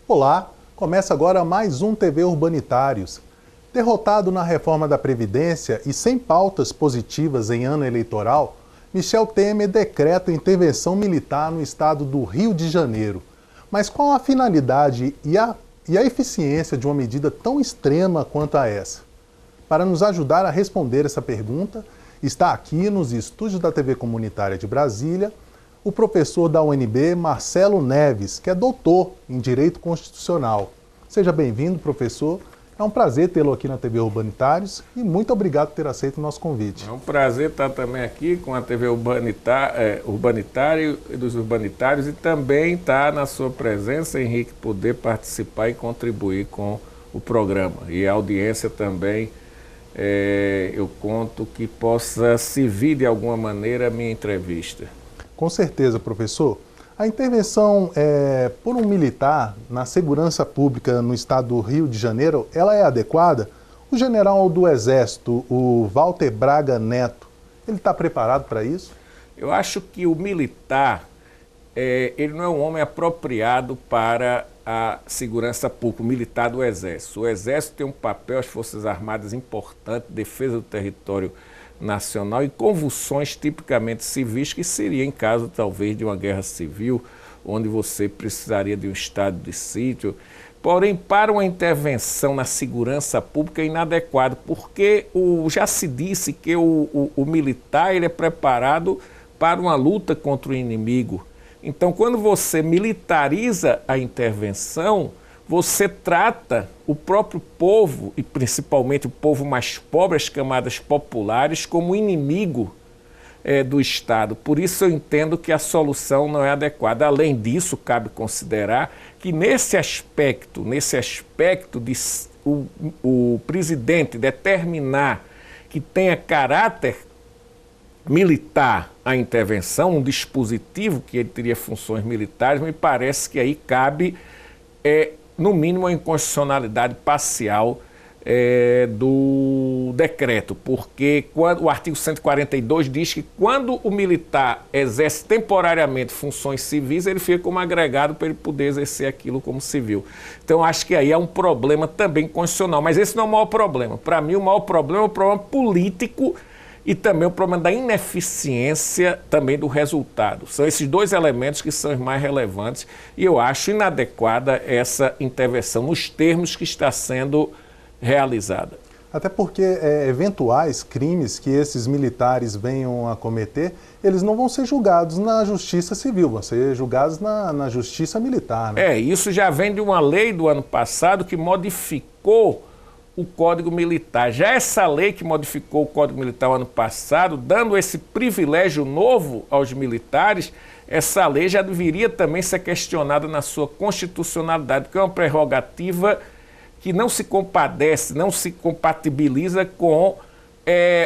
Olá, começa agora mais um TV Urbanitários. Derrotado na reforma da Previdência e sem pautas positivas em ano eleitoral, Michel Temer decreta intervenção militar no estado do Rio de Janeiro. Mas qual a finalidade e a eficiência de uma medida tão extrema quanto a essa? Para nos ajudar a responder essa pergunta, está aqui nos estúdios da TV Comunitária de Brasília o professor da UNB, Marcelo Neves, que é doutor em Direito Constitucional. Seja bem-vindo, professor. É um prazer tê-lo aqui na TV Urbanitários e muito obrigado por ter aceito o nosso convite. É um prazer estar também aqui com a TV Urbanitário e dos Urbanitários e também estar na sua presença, Henrique, poder participar e contribuir com o programa. E a audiência também, eu conto que possa servir de alguma maneira a minha entrevista. Com certeza, professor. A intervenção por um militar na segurança pública no estado do Rio de Janeiro, ela é adequada? O general do Exército, o Walter Braga Neto, ele está preparado para isso? Eu acho que o militar, ele não é um homem apropriado para a segurança pública, o militar do Exército. O Exército tem um papel, as Forças Armadas, importante, defesa do território nacional e convulsões tipicamente civis, que seria em caso talvez de uma guerra civil, onde você precisaria de um estado de sítio. Porém, para uma intervenção na segurança pública é inadequado, porque já se disse que o militar ele é preparado para uma luta contra o inimigo. Então, quando você militariza a intervenção, você trata o próprio povo, e principalmente o povo mais pobre, as camadas populares, como inimigo do Estado. Por isso eu entendo que a solução não é adequada. Além disso, cabe considerar que nesse aspecto de o presidente determinar que tenha caráter militar a intervenção, um dispositivo que ele teria funções militares, me parece que aí cabe no mínimo a inconstitucionalidade parcial do decreto, porque o artigo 142 diz que quando o militar exerce temporariamente funções civis, ele fica como agregado para ele poder exercer aquilo como civil. Então, acho que aí é um problema também constitucional, mas esse não é o maior problema. Para mim, o maior problema é o problema político e também o problema da ineficiência também do resultado. São esses dois elementos que são os mais relevantes e eu acho inadequada essa intervenção nos termos que está sendo realizada. Até porque eventuais crimes que esses militares venham a cometer, eles não vão ser julgados na justiça civil, vão ser julgados na justiça militar, né? Isso já vem de uma lei do ano passado que modificou o Código Militar. Já essa lei que modificou o Código Militar ano passado, dando esse privilégio novo aos militares, essa lei já deveria também ser questionada na sua constitucionalidade, porque é uma prerrogativa que não se compadece, não se compatibiliza com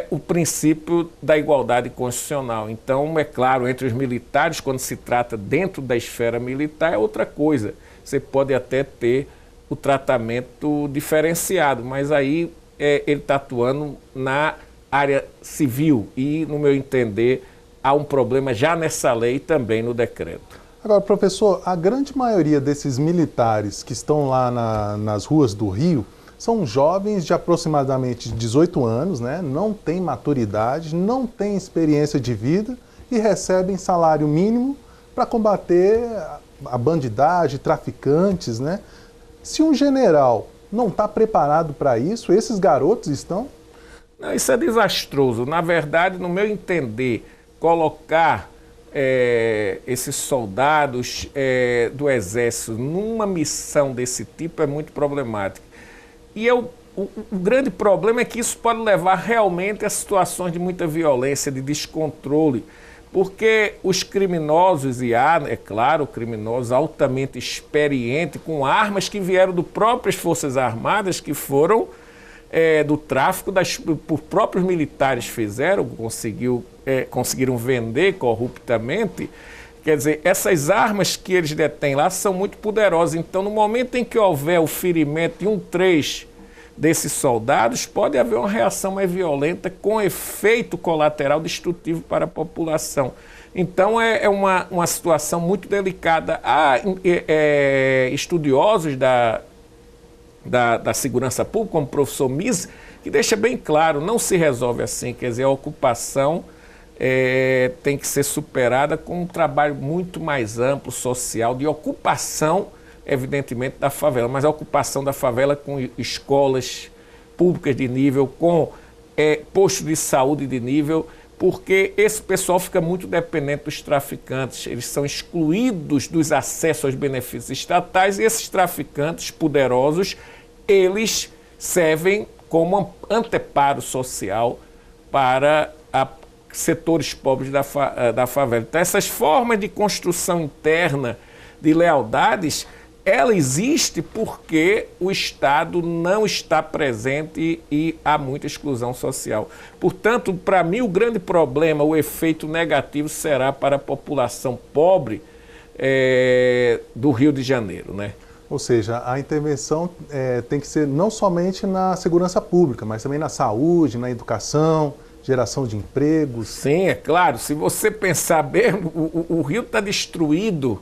o princípio da igualdade constitucional. Então, é claro, entre os militares, quando se trata dentro da esfera militar, é outra coisa. Você pode até ter o tratamento diferenciado, mas aí ele está atuando na área civil e, no meu entender, há um problema já nessa lei e também no decreto. Agora, professor, a grande maioria desses militares que estão lá nas ruas do Rio são jovens de aproximadamente 18 anos, né? Não têm maturidade, não têm experiência de vida e recebem salário mínimo para combater a bandidagem, traficantes, né? Se um general não está preparado para isso, esses garotos estão? Não, isso é desastroso. Na verdade, no meu entender, colocar esses soldados do Exército numa missão desse tipo é muito problemático. E o grande problema é que isso pode levar realmente a situações de muita violência, de descontrole. Porque os criminosos, e há, é claro, criminosos altamente experientes, com armas que vieram do próprias Forças Armadas, que foram do tráfico, por próprios militares fizeram, conseguiram vender corruptamente. Quer dizer, essas armas que eles detêm lá são muito poderosas. Então, no momento em que houver o ferimento de 1/3 desses soldados, pode haver uma reação mais violenta com efeito colateral destrutivo para a população. Então é uma situação muito delicada. Há estudiosos da segurança pública, como o professor Mise, que deixa bem claro, não se resolve assim, quer dizer, a ocupação tem que ser superada com um trabalho muito mais amplo, social, de ocupação, evidentemente, da favela, mas a ocupação da favela com escolas públicas de nível, com postos de saúde de nível, porque esse pessoal fica muito dependente dos traficantes, eles são excluídos dos acessos aos benefícios estatais e esses traficantes poderosos, eles servem como anteparo social para setores pobres da favela. Então, essas formas de construção interna de lealdades, ela existe porque o Estado não está presente e há muita exclusão social. Portanto, para mim, o grande problema, o efeito negativo será para a população pobre do Rio de Janeiro, né? Ou seja, a intervenção tem que ser não somente na segurança pública, mas também na saúde, na educação, geração de empregos. Sim, é claro. Se você pensar bem, o Rio está destruído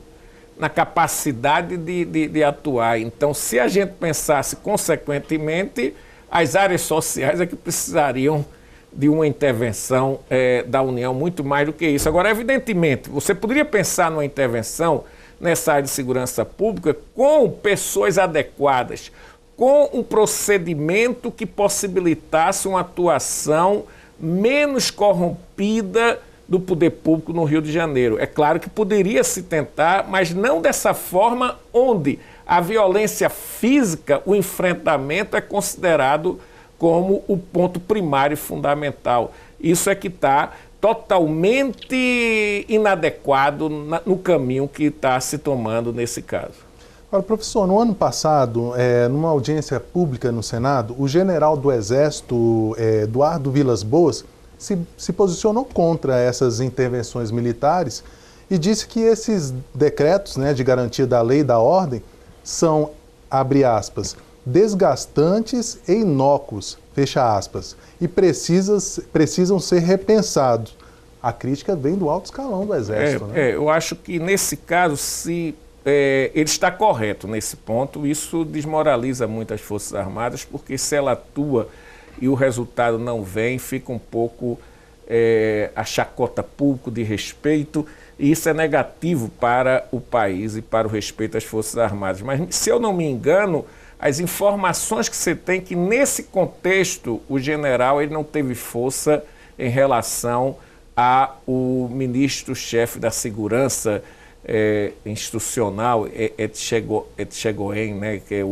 na capacidade de atuar. Então, se a gente pensasse consequentemente, as áreas sociais é que precisariam de uma intervenção da União muito mais do que isso. Agora, evidentemente, você poderia pensar numa intervenção nessa área de segurança pública com pessoas adequadas, com um procedimento que possibilitasse uma atuação menos corrompida do poder público no Rio de Janeiro. É claro que poderia se tentar, mas não dessa forma onde a violência física, o enfrentamento é considerado como o ponto primário e fundamental. Isso é que está totalmente inadequado no caminho que está se tomando nesse caso. Agora, professor, no ano passado, numa audiência pública no Senado, o general do Exército, Eduardo Vilas Boas, se posicionou contra essas intervenções militares e disse que esses decretos, né, de garantia da lei e da ordem são, abre aspas, desgastantes e inócuos, fecha aspas, e precisam ser repensados. A crítica vem do alto escalão do Exército. Né? Eu acho que nesse caso, ele está correto nesse ponto, isso desmoraliza muito as Forças Armadas, porque se ela atua e o resultado não vem, fica um pouco a chacota pública de respeito, e isso é negativo para o país e para o respeito às Forças Armadas. Mas, se eu não me engano, as informações que você tem que, nesse contexto, o general ele não teve força em relação ao ministro-chefe da Segurança Institucional, Etchegoyen, né, que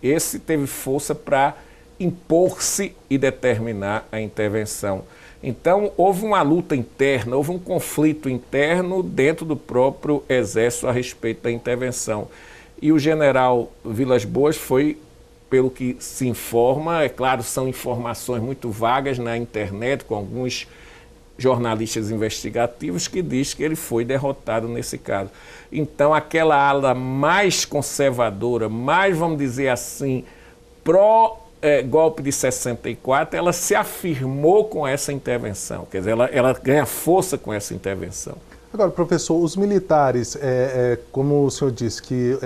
esse teve força para impor-se e determinar a intervenção. Então, houve uma luta interna, houve um conflito interno dentro do próprio Exército a respeito da intervenção. E o general Vilas Boas foi, pelo que se informa, é claro, são informações muito vagas na internet, com alguns jornalistas investigativos, que diz que ele foi derrotado nesse caso. Então, aquela ala mais conservadora, mais, vamos dizer assim, pró-golpe de 64, ela se afirmou com essa intervenção, quer dizer, ela ganha força com essa intervenção. Agora, professor, os militares, como o senhor disse, que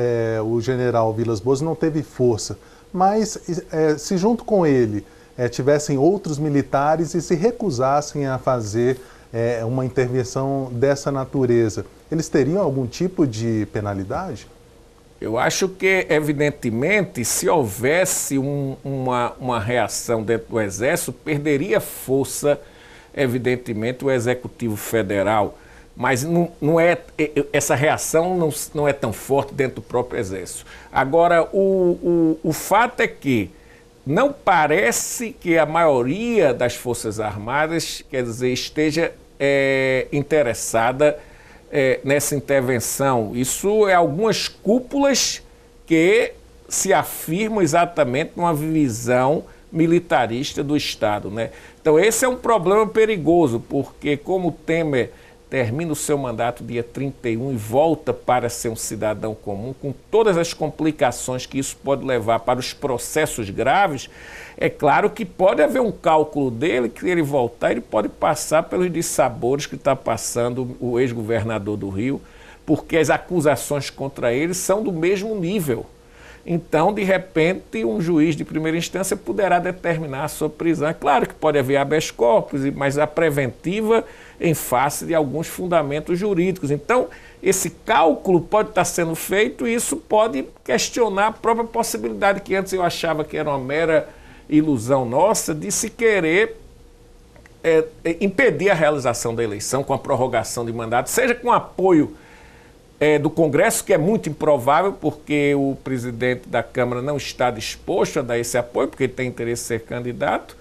o general Vilas Boas não teve força, mas se junto com ele tivessem outros militares e se recusassem a fazer uma intervenção dessa natureza, eles teriam algum tipo de penalidade? Eu acho que, evidentemente, se houvesse uma reação dentro do Exército, perderia força, evidentemente, o Executivo Federal. Mas essa reação não é tão forte dentro do próprio Exército. Agora, o fato é que não parece que a maioria das Forças Armadas, quer dizer, esteja interessada nessa intervenção. Isso é algumas cúpulas que se afirmam exatamente numa visão militarista do Estado, né? Então, esse é um problema perigoso, porque como Temer termina o seu mandato dia 31 e volta para ser um cidadão comum, com todas as complicações que isso pode levar para os processos graves, é claro que pode haver um cálculo dele, que ele voltar, ele pode passar pelos dissabores que está passando o ex-governador do Rio, porque as acusações contra ele são do mesmo nível. Então, de repente, um juiz de primeira instância poderá determinar a sua prisão. É claro que pode haver habeas corpus, mas a preventiva em face de alguns fundamentos jurídicos. Então, esse cálculo pode estar sendo feito e isso pode questionar a própria possibilidade que antes eu achava que era uma mera ilusão nossa de se querer impedir a realização da eleição com a prorrogação de mandato, seja com apoio do Congresso, que é muito improvável, porque o presidente da Câmara não está disposto a dar esse apoio, porque ele tem interesse em ser candidato,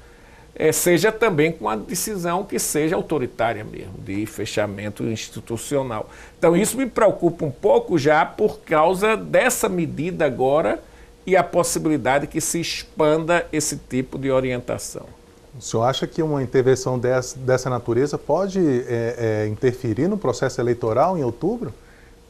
seja também com a decisão que seja autoritária mesmo, de fechamento institucional. Então isso me preocupa um pouco já por causa dessa medida agora e a possibilidade que se expanda esse tipo de orientação. O senhor acha que uma intervenção dessa natureza pode interferir no processo eleitoral em outubro?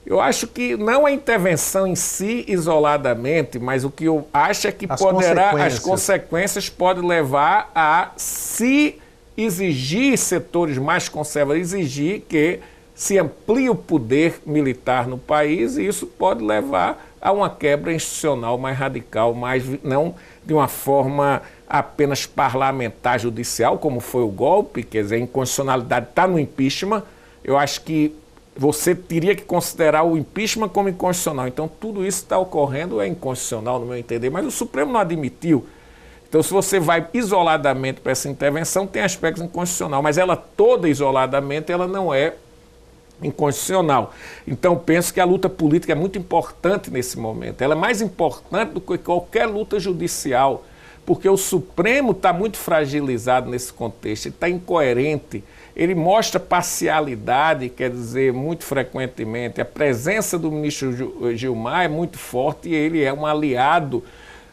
Eu acho que não a intervenção em si isoladamente, mas o que eu acho é que as consequências podem levar a se exigir setores mais conservadores, exigir que se amplie o poder militar no país, e isso pode levar a uma quebra institucional mais radical, não de uma forma apenas parlamentar judicial, como foi o golpe, quer dizer, a inconstitucionalidade está no impeachment. Eu acho que você teria que considerar o impeachment como inconstitucional. Então, tudo isso está ocorrendo, é inconstitucional, no meu entender, mas o Supremo não admitiu. Então, se você vai isoladamente para essa intervenção, tem aspectos inconstitucionais, mas ela toda isoladamente, ela não é inconstitucional. Então, penso que a luta política é muito importante nesse momento. Ela é mais importante do que qualquer luta judicial, porque o Supremo está muito fragilizado nesse contexto, ele está incoerente. Ele mostra parcialidade, quer dizer, muito frequentemente. A presença do ministro Gilmar é muito forte e ele é um aliado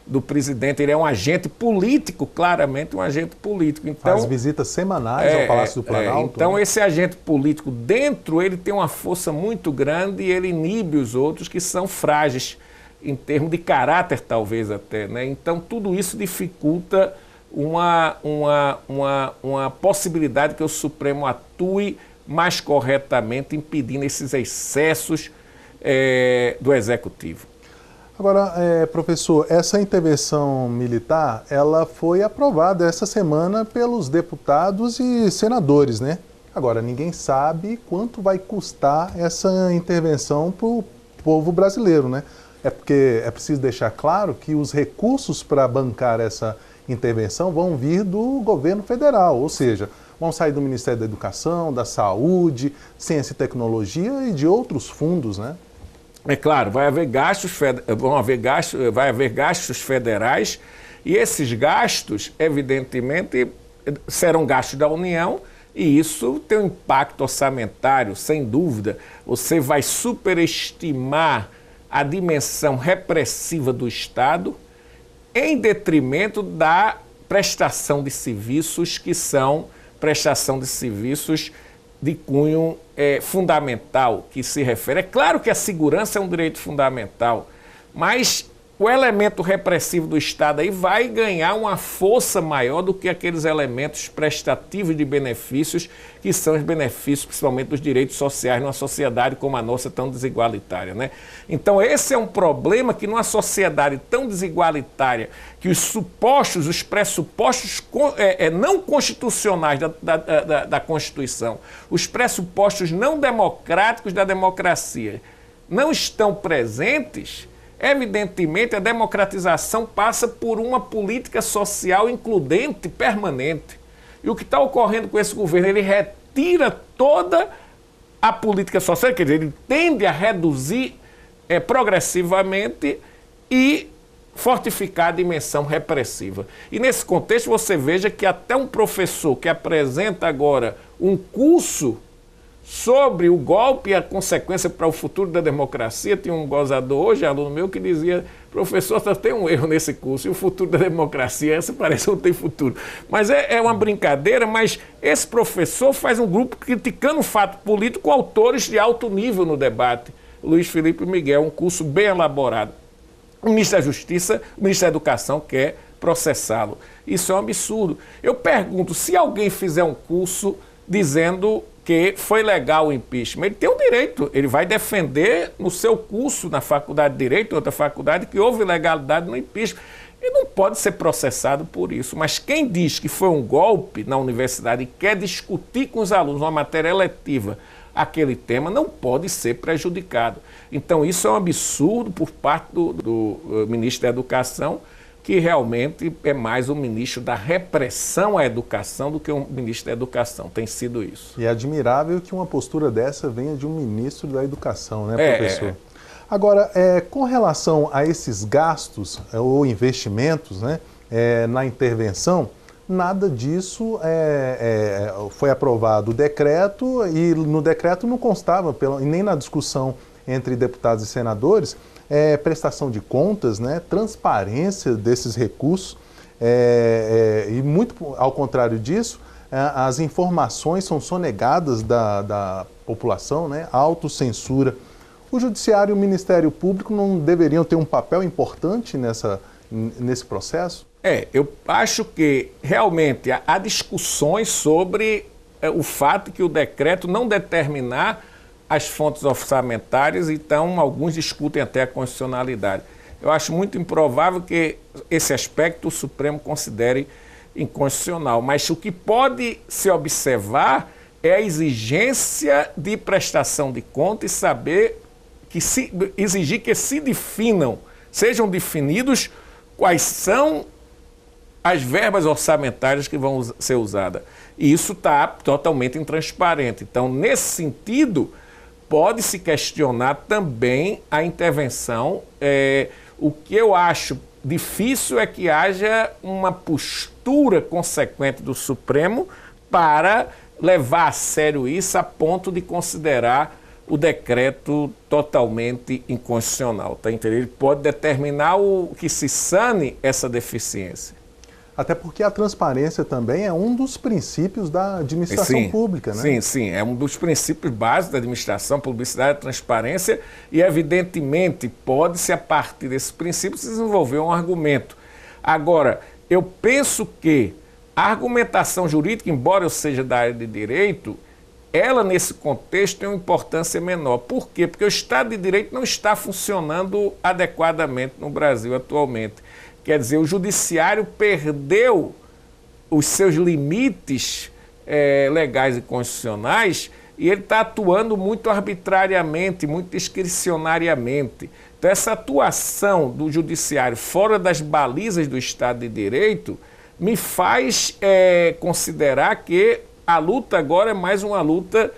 do presidente, ele é um agente político, claramente um agente político. Então, faz visitas semanais ao Palácio do Planalto. Então, esse agente político dentro, ele tem uma força muito grande e ele inibe os outros que são frágeis, em termos de caráter, talvez até, né? Então, tudo isso dificulta uma possibilidade que o Supremo atue mais corretamente, impedindo esses excessos do Executivo. Agora, professor, essa intervenção militar, ela foi aprovada essa semana pelos deputados e senadores, né? Agora, ninguém sabe quanto vai custar essa intervenção para o povo brasileiro, né? É porque é preciso deixar claro que os recursos para bancar essa intervenção vão vir do governo federal, ou seja, vão sair do Ministério da Educação, da Saúde, Ciência e Tecnologia e de outros fundos, né? É claro, vai haver gastos federais e esses gastos, evidentemente, serão gastos da União e isso tem um impacto orçamentário, sem dúvida. Você vai superestimar a dimensão repressiva do Estado em detrimento da prestação de serviços que são prestação de serviços de cunho fundamental, que se refere. É claro que a segurança é um direito fundamental, mas o elemento repressivo do Estado aí vai ganhar uma força maior do que aqueles elementos prestativos de benefícios, que são os benefícios, principalmente dos direitos sociais, numa sociedade como a nossa, tão desigualitária, né? Então, esse é um problema que numa sociedade tão desigualitária, que os pressupostos não constitucionais da Constituição, os pressupostos não democráticos da democracia não estão presentes. Evidentemente, a democratização passa por uma política social includente, permanente. E o que está ocorrendo com esse governo, ele retira toda a política social, quer dizer, ele tende a reduzir progressivamente e fortificar a dimensão repressiva. E nesse contexto você veja que até um professor que apresenta agora um curso sobre o golpe e a consequência para o futuro da democracia. Tinha um gozador hoje, aluno meu, que dizia: professor, só tem um erro nesse curso, e o futuro da democracia, essa parece que não tem futuro. Mas é uma brincadeira, mas esse professor faz um grupo criticando o fato político com autores de alto nível no debate. Luiz Felipe Miguel, um curso bem elaborado. O ministro da Justiça, o ministro da Educação quer processá-lo. Isso é um absurdo. Eu pergunto, se alguém fizer um curso dizendo que foi legal o impeachment, ele tem o direito, ele vai defender no seu curso na faculdade de Direito, outra faculdade, que houve ilegalidade no impeachment. Ele não pode ser processado por isso, mas quem diz que foi um golpe na universidade e quer discutir com os alunos uma matéria eletiva aquele tema, não pode ser prejudicado. Então isso é um absurdo por parte do ministro da Educação, que realmente é mais um ministro da repressão à educação do que um ministro da Educação. Tem sido isso. E é admirável que uma postura dessa venha de um ministro da Educação, né, professor? Agora, com relação a esses gastos ou investimentos, né, na intervenção, nada disso foi aprovado o decreto, e no decreto não constava, nem na discussão entre deputados e senadores, prestação de contas, né, transparência desses recursos, e muito ao contrário disso, as informações são sonegadas da população, né, autocensura. O Judiciário e o Ministério Público não deveriam ter um papel importante nesse processo? Eu acho que realmente há discussões sobre o fato que o decreto não determinar as fontes orçamentárias, então alguns discutem até a constitucionalidade. Eu acho muito improvável que esse aspecto o Supremo considere inconstitucional, mas o que pode se observar é a exigência de prestação de conta e exigir que sejam definidos quais são as verbas orçamentárias que vão ser usadas. E isso está totalmente intransparente. Então, nesse sentido, pode-se questionar também a intervenção. O que eu acho difícil é que haja uma postura consequente do Supremo para levar a sério isso a ponto de considerar o decreto totalmente inconstitucional. Tá entendendo? Ele pode determinar que se sane essa deficiência. Até porque a transparência também é um dos princípios da administração pública, né? Sim, é um dos princípios básicos da administração, publicidade, transparência, e evidentemente pode-se, a partir desse princípio, se desenvolver um argumento. Agora, eu penso que a argumentação jurídica, embora eu seja da área de direito, ela nesse contexto tem uma importância menor. Por quê? Porque o Estado de Direito não está funcionando adequadamente no Brasil atualmente. Quer dizer, o judiciário perdeu os seus limites legais e constitucionais e ele está atuando muito arbitrariamente, muito discricionariamente. Então, essa atuação do judiciário fora das balizas do Estado de Direito me faz considerar que a luta agora é mais uma luta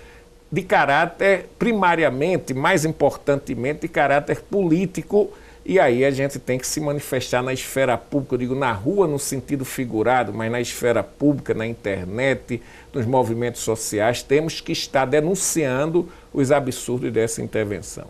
de caráter, primariamente, mais importantemente, de caráter político. E aí a gente tem que se manifestar na esfera pública, eu digo na rua no sentido figurado, mas na esfera pública, na internet, nos movimentos sociais, temos que estar denunciando os absurdos dessa intervenção.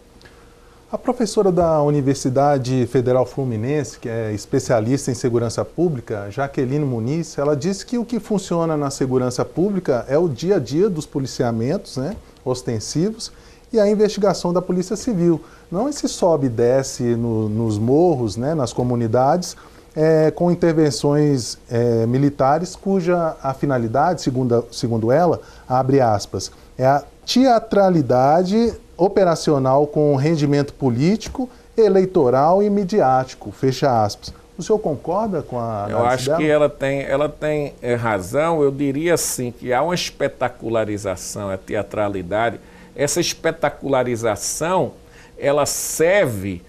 A professora da Universidade Federal Fluminense, que é especialista em segurança pública, Jaqueline Muniz, ela disse que o que funciona na segurança pública é o dia a dia dos policiamentos, né, ostensivos, e a investigação da Polícia Civil. Não esse sobe e desce nos morros, né, nas comunidades, com intervenções militares cuja a finalidade, segundo ela, abre aspas, é a teatralidade operacional com rendimento político, eleitoral e midiático, fecha aspas. O senhor concorda com a análise dela? Eu acho dela? que ela tem razão. Eu diria assim que há uma espetacularização, a teatralidade. Essa espetacularização, ela serve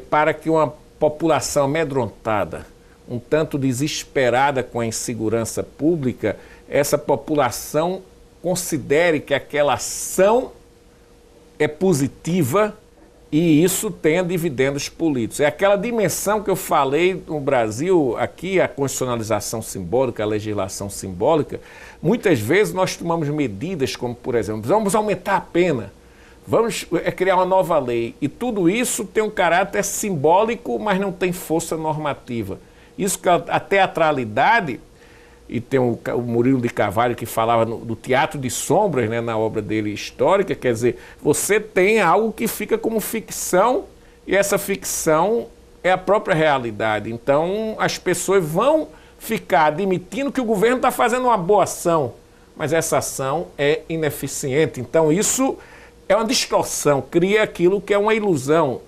para que uma população amedrontada, um tanto desesperada com a insegurança pública, essa população considere que aquela ação é positiva e isso tenha dividendos políticos. É aquela dimensão que eu falei no Brasil, aqui a constitucionalização simbólica, a legislação simbólica. Muitas vezes nós tomamos medidas como, por exemplo, vamos aumentar a pena, vamos criar uma nova lei, e tudo isso tem um caráter simbólico, mas não tem força normativa. Isso que a teatralidade, e tem o Murilo de Carvalho que falava do teatro de sombras, né, na obra dele histórica, quer dizer, você tem algo que fica como ficção e essa ficção é a própria realidade. Então as pessoas vão ficar admitindo que o governo está fazendo uma boa ação, mas essa ação é ineficiente. Então isso é uma distorção, cria aquilo que é uma ilusão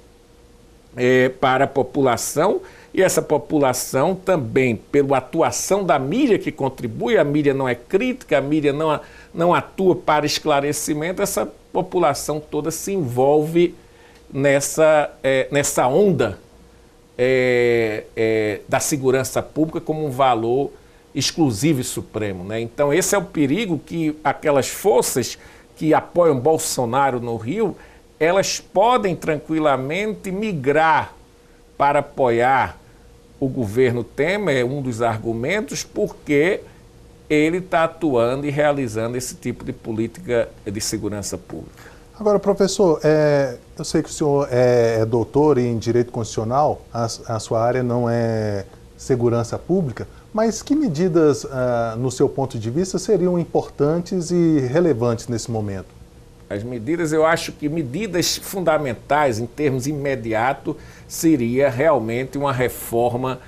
para a população. E essa população também, pela atuação da mídia que contribui, a mídia não é crítica, a mídia não atua para esclarecimento, essa população toda se envolve nessa onda da segurança pública como um valor exclusivo e supremo, né? Então esse é o perigo que aquelas forças que apoiam Bolsonaro no Rio, elas podem tranquilamente migrar para apoiar o governo Temer, é um dos argumentos, porque ele está atuando e realizando esse tipo de política de segurança pública. Agora, professor, eu sei que o senhor é doutor em Direito Constitucional, a sua área não é segurança pública, mas que medidas, no seu ponto de vista, seriam importantes e relevantes nesse momento? As medidas, eu acho que medidas fundamentais em termos imediatos seria realmente uma reforma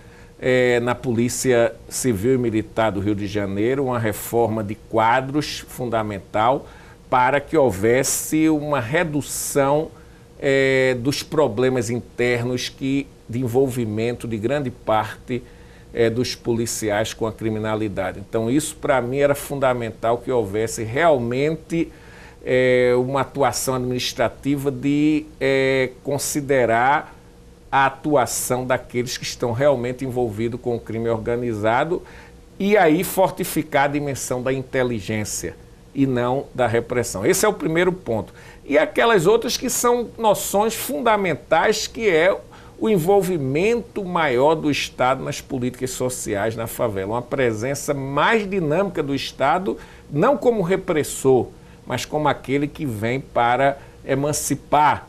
na Polícia Civil e Militar do Rio de Janeiro, uma reforma de quadros fundamental para que houvesse uma redução dos problemas internos de envolvimento de grande parte dos policiais com a criminalidade. Então isso para mim era fundamental, que houvesse realmente uma atuação administrativa de considerar a atuação daqueles que estão realmente envolvidos com o crime organizado e aí fortificar a dimensão da inteligência e não da repressão. Esse é o primeiro ponto. E aquelas outras que são noções fundamentais, que é o envolvimento maior do Estado nas políticas sociais na favela, uma presença mais dinâmica do Estado, não como repressor, mas como aquele que vem para emancipar,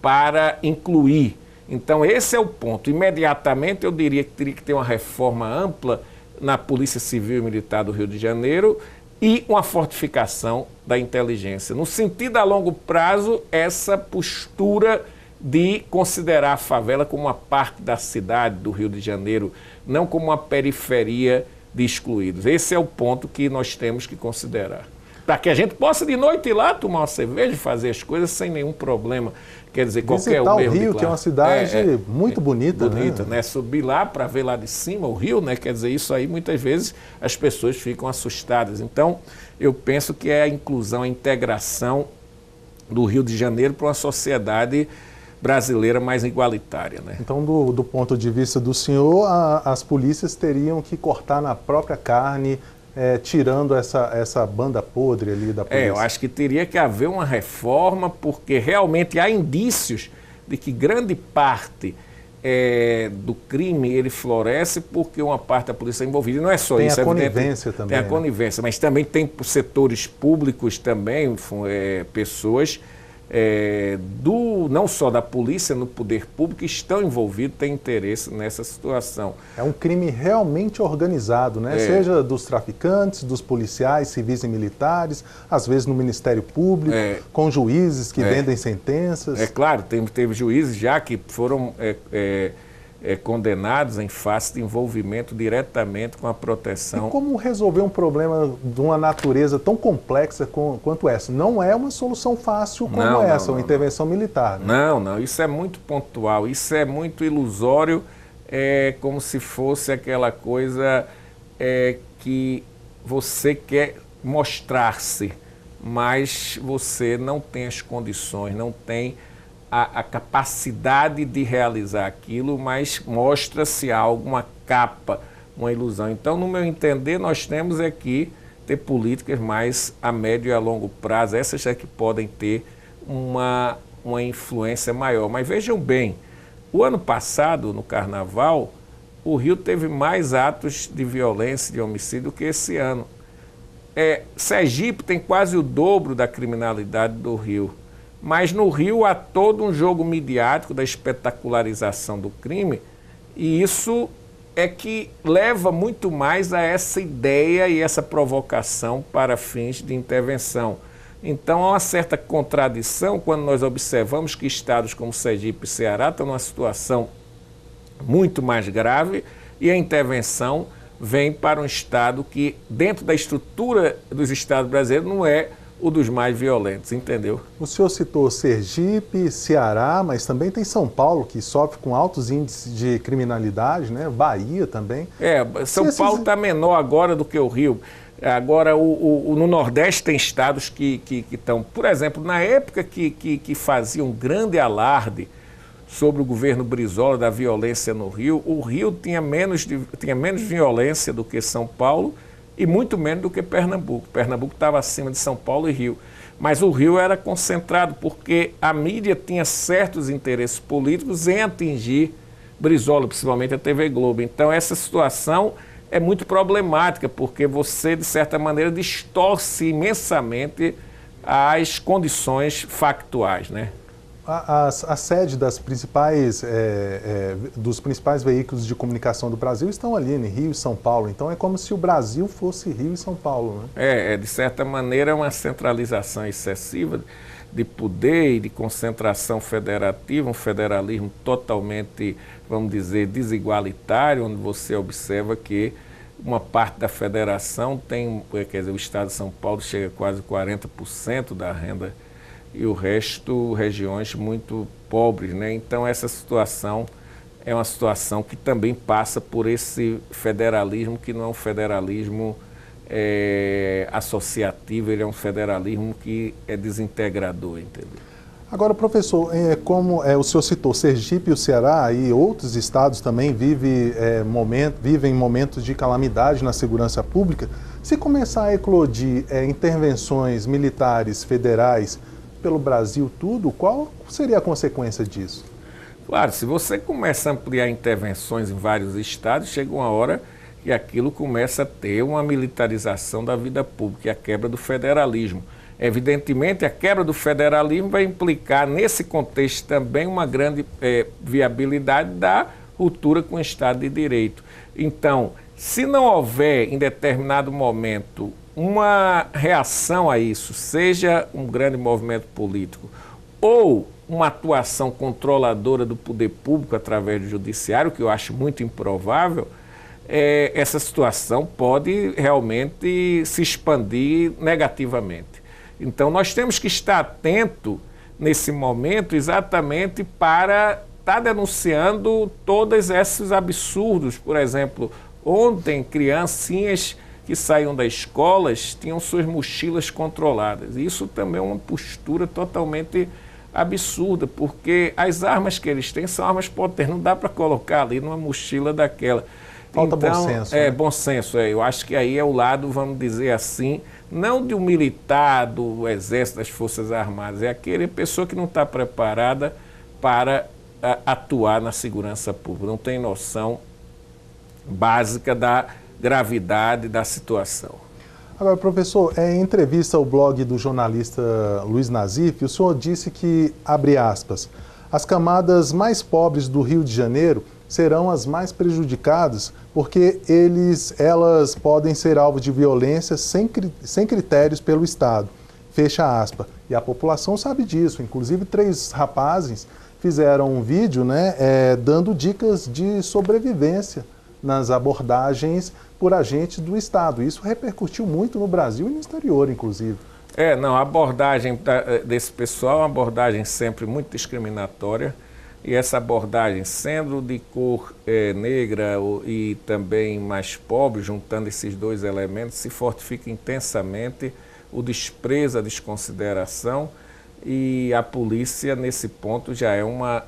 para incluir. Então esse é o ponto. Imediatamente eu diria que teria que ter uma reforma ampla na Polícia Civil e Militar do Rio de Janeiro e uma fortificação da inteligência. No sentido a longo prazo, essa postura de considerar a favela como uma parte da cidade do Rio de Janeiro, não como uma periferia de excluídos. Esse é o ponto que nós temos que considerar. Para que a gente possa de noite ir lá tomar uma cerveja e fazer as coisas sem nenhum problema. Quer dizer, qualquer um erro. O Rio, que é uma cidade muito bonita, né? Subir lá para ver lá de cima o Rio, né? Quer dizer, isso aí muitas vezes as pessoas ficam assustadas. Então, eu penso que é a inclusão, a integração do Rio de Janeiro para uma sociedade brasileira mais igualitária, né? Então, do ponto de vista do senhor, as polícias teriam que cortar na própria carne, tirando essa banda podre ali da polícia. Eu acho que teria que haver uma reforma, porque realmente há indícios de que grande parte do crime ele floresce porque uma parte da polícia é envolvida. E não é só isso. Tem a conivência também. Tem a conivência, mas também tem setores públicos também, pessoas não só da polícia, no poder público, que estão envolvidos, têm interesse nessa situação. É um crime realmente organizado, né? Seja dos traficantes, dos policiais, civis e militares, às vezes no Ministério Público, com juízes que vendem sentenças. É claro, teve juízes já que foram condenados em face de envolvimento diretamente com a proteção. E como resolver um problema de uma natureza tão complexa quanto essa? Não é uma solução fácil como uma intervenção militar. Né? Não, isso é muito pontual, isso é muito ilusório, como se fosse aquela coisa que você quer mostrar-se, mas você não tem as condições, não tem a capacidade de realizar aquilo, mas mostra-se algo, uma capa, uma ilusão. Então, no meu entender, nós temos que ter políticas mais a médio e a longo prazo, essas é que podem ter uma uma influência maior. Mas vejam bem, o ano passado, no Carnaval, o Rio teve mais atos de violência, de homicídio, que esse ano. Sergipe tem quase o dobro da criminalidade do Rio. Mas no Rio há todo um jogo midiático da espetacularização do crime, e isso é que leva muito mais a essa ideia e essa provocação para fins de intervenção. Então há uma certa contradição quando nós observamos que estados como Sergipe e Ceará estão numa situação muito mais grave e a intervenção vem para um estado que, dentro da estrutura dos estados brasileiros, não é o dos mais violentos, entendeu? O senhor citou Sergipe, Ceará, mas também tem São Paulo, que sofre com altos índices de criminalidade, né? Bahia também. São Paulo está menor agora do que o Rio. Agora, no Nordeste tem estados que estão... Por exemplo, na época que fazia um grande alarde sobre o governo Brizola da violência no Rio, o Rio tinha menos violência do que São Paulo, e muito menos do que Pernambuco. Pernambuco estava acima de São Paulo e Rio. Mas o Rio era concentrado porque a mídia tinha certos interesses políticos em atingir Brizola, principalmente a TV Globo. Então essa situação é muito problemática, porque você, de certa maneira, distorce imensamente as condições factuais, né? A sede das dos principais veículos de comunicação do Brasil estão ali em Rio e São Paulo. Então é como se o Brasil fosse Rio e São Paulo, né? De certa maneira, é uma centralização excessiva de poder e de concentração federativa, um federalismo totalmente, vamos dizer, desigualitário, onde você observa que uma parte da federação tem, quer dizer, o estado de São Paulo chega a quase 40% da renda e o resto regiões muito pobres, né? Então essa situação é uma situação que também passa por esse federalismo, que não é um federalismo associativo, ele é um federalismo que é desintegrador, entendeu? Agora, professor, como o senhor citou Sergipe e o Ceará e outros estados também vivem momentos de calamidade na segurança pública, se começar a eclodir intervenções militares federais pelo Brasil tudo, qual seria a consequência disso? Claro, se você começa a ampliar intervenções em vários estados, chega uma hora que aquilo começa a ter uma militarização da vida pública e a quebra do federalismo. Evidentemente, a quebra do federalismo vai implicar, nesse contexto também, uma grande viabilidade da ruptura com o Estado de Direito. Então, se não houver, em determinado momento, uma reação a isso, seja um grande movimento político ou uma atuação controladora do poder público através do judiciário, que eu acho muito improvável, essa situação pode realmente se expandir negativamente. Então, nós temos que estar atento nesse momento exatamente para estar denunciando todos esses absurdos. Por exemplo, ontem, criancinhas que saíam das escolas tinham suas mochilas controladas. Isso também é uma postura totalmente absurda, porque as armas que eles têm são armas potentes, não dá para colocar ali numa mochila daquela. Falta bom senso. Bom senso. Eu acho que aí é o lado, vamos dizer assim, não de um militar, do Exército, das Forças Armadas, é aquele pessoa que não está preparada para atuar na segurança pública, não tem noção básica da gravidade da situação. Agora, professor, em entrevista ao blog do jornalista Luiz Nazif, o senhor disse que, abre aspas, as camadas mais pobres do Rio de Janeiro serão as mais prejudicadas porque elas podem ser alvo de violência sem critérios pelo Estado. Fecha aspas. E a população sabe disso. Inclusive, 3 rapazes fizeram um vídeo, dando dicas de sobrevivência nas abordagens por agentes do Estado. Isso repercutiu muito no Brasil e no exterior, inclusive. A abordagem desse pessoal é uma abordagem sempre muito discriminatória, e essa abordagem, sendo de cor negra e também mais pobre, juntando esses dois elementos, se fortifica intensamente o desprezo, a desconsideração, e a polícia, nesse ponto, já é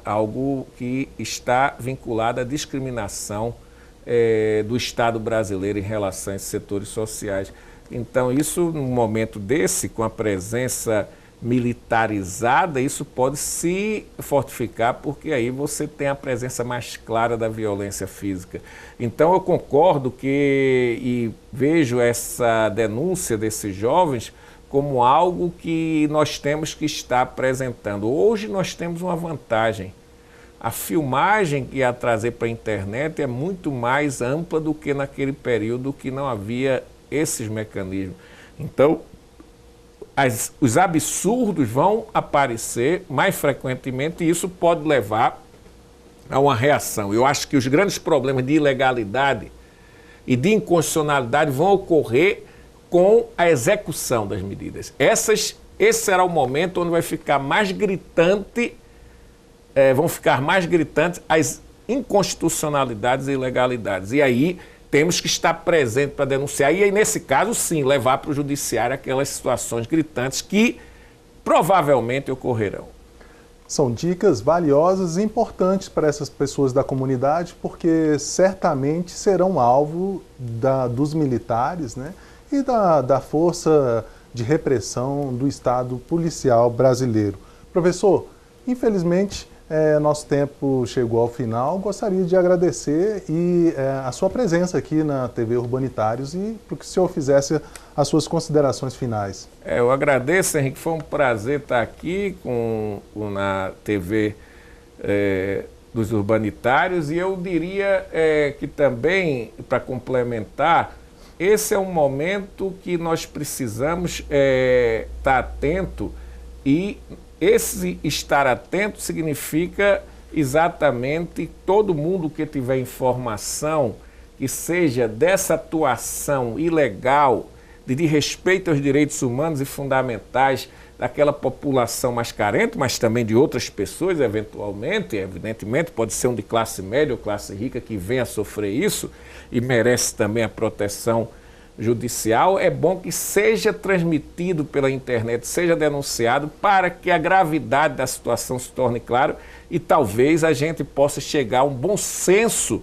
algo que está vinculado à discriminação do Estado brasileiro em relação a esses setores sociais. Então, isso, num momento desse, com a presença militarizada, isso pode se fortificar, porque aí você tem a presença mais clara da violência física. Então eu concordo e vejo essa denúncia desses jovens como algo que nós temos que estar apresentando. Hoje nós temos uma vantagem. A filmagem que ia trazer para a internet é muito mais ampla do que naquele período que não havia esses mecanismos. Então, os absurdos vão aparecer mais frequentemente e isso pode levar a uma reação. Eu acho que os grandes problemas de ilegalidade e de inconstitucionalidade vão ocorrer com a execução das medidas. Esse será o momento onde vai ficar mais gritante, vão ficar mais gritantes as inconstitucionalidades e ilegalidades. E aí temos que estar presente para denunciar. E aí, nesse caso, sim, levar para o judiciário aquelas situações gritantes que provavelmente ocorrerão. São dicas valiosas e importantes para essas pessoas da comunidade, porque certamente serão alvo dos militares, né, e da força de repressão do Estado policial brasileiro. Professor, infelizmente, nosso tempo chegou ao final. Gostaria de agradecer a sua presença aqui na TV Urbanitários e para que o senhor fizesse as suas considerações finais. Eu agradeço, Henrique. Foi um prazer estar aqui na TV dos Urbanitários e eu diria que também, para complementar, esse é um momento que nós precisamos estar atento e esse estar atento significa exatamente todo mundo que tiver informação que seja dessa atuação ilegal, de respeito aos direitos humanos e fundamentais daquela população mais carente, mas também de outras pessoas, evidentemente, pode ser um de classe média ou classe rica que venha a sofrer isso e merece também a proteção judicial, é bom que seja transmitido pela internet, seja denunciado para que a gravidade da situação se torne clara e talvez a gente possa chegar a um bom senso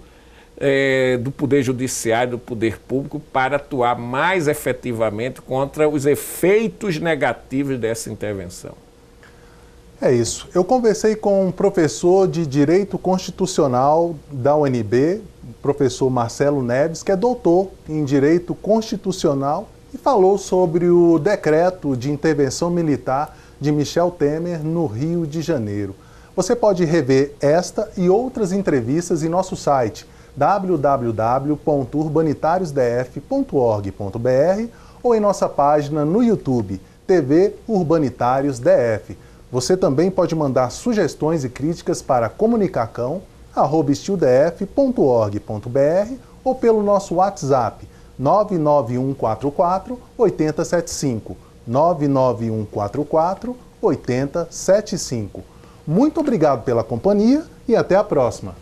do Poder Judiciário, do Poder Público, para atuar mais efetivamente contra os efeitos negativos dessa intervenção. É isso. Eu conversei com um professor de Direito Constitucional da UNB, professor Marcelo Neves, que é doutor em Direito Constitucional e falou sobre o decreto de intervenção militar de Michel Temer no Rio de Janeiro. Você pode rever esta e outras entrevistas em nosso site www.urbanitariosdf.org.br ou em nossa página no YouTube, TV Urbanitários DF. Você também pode mandar sugestões e críticas para comunicação@estildf.org.br ou pelo nosso WhatsApp 99144 8075, 99144 8075. Muito obrigado pela companhia e até a próxima.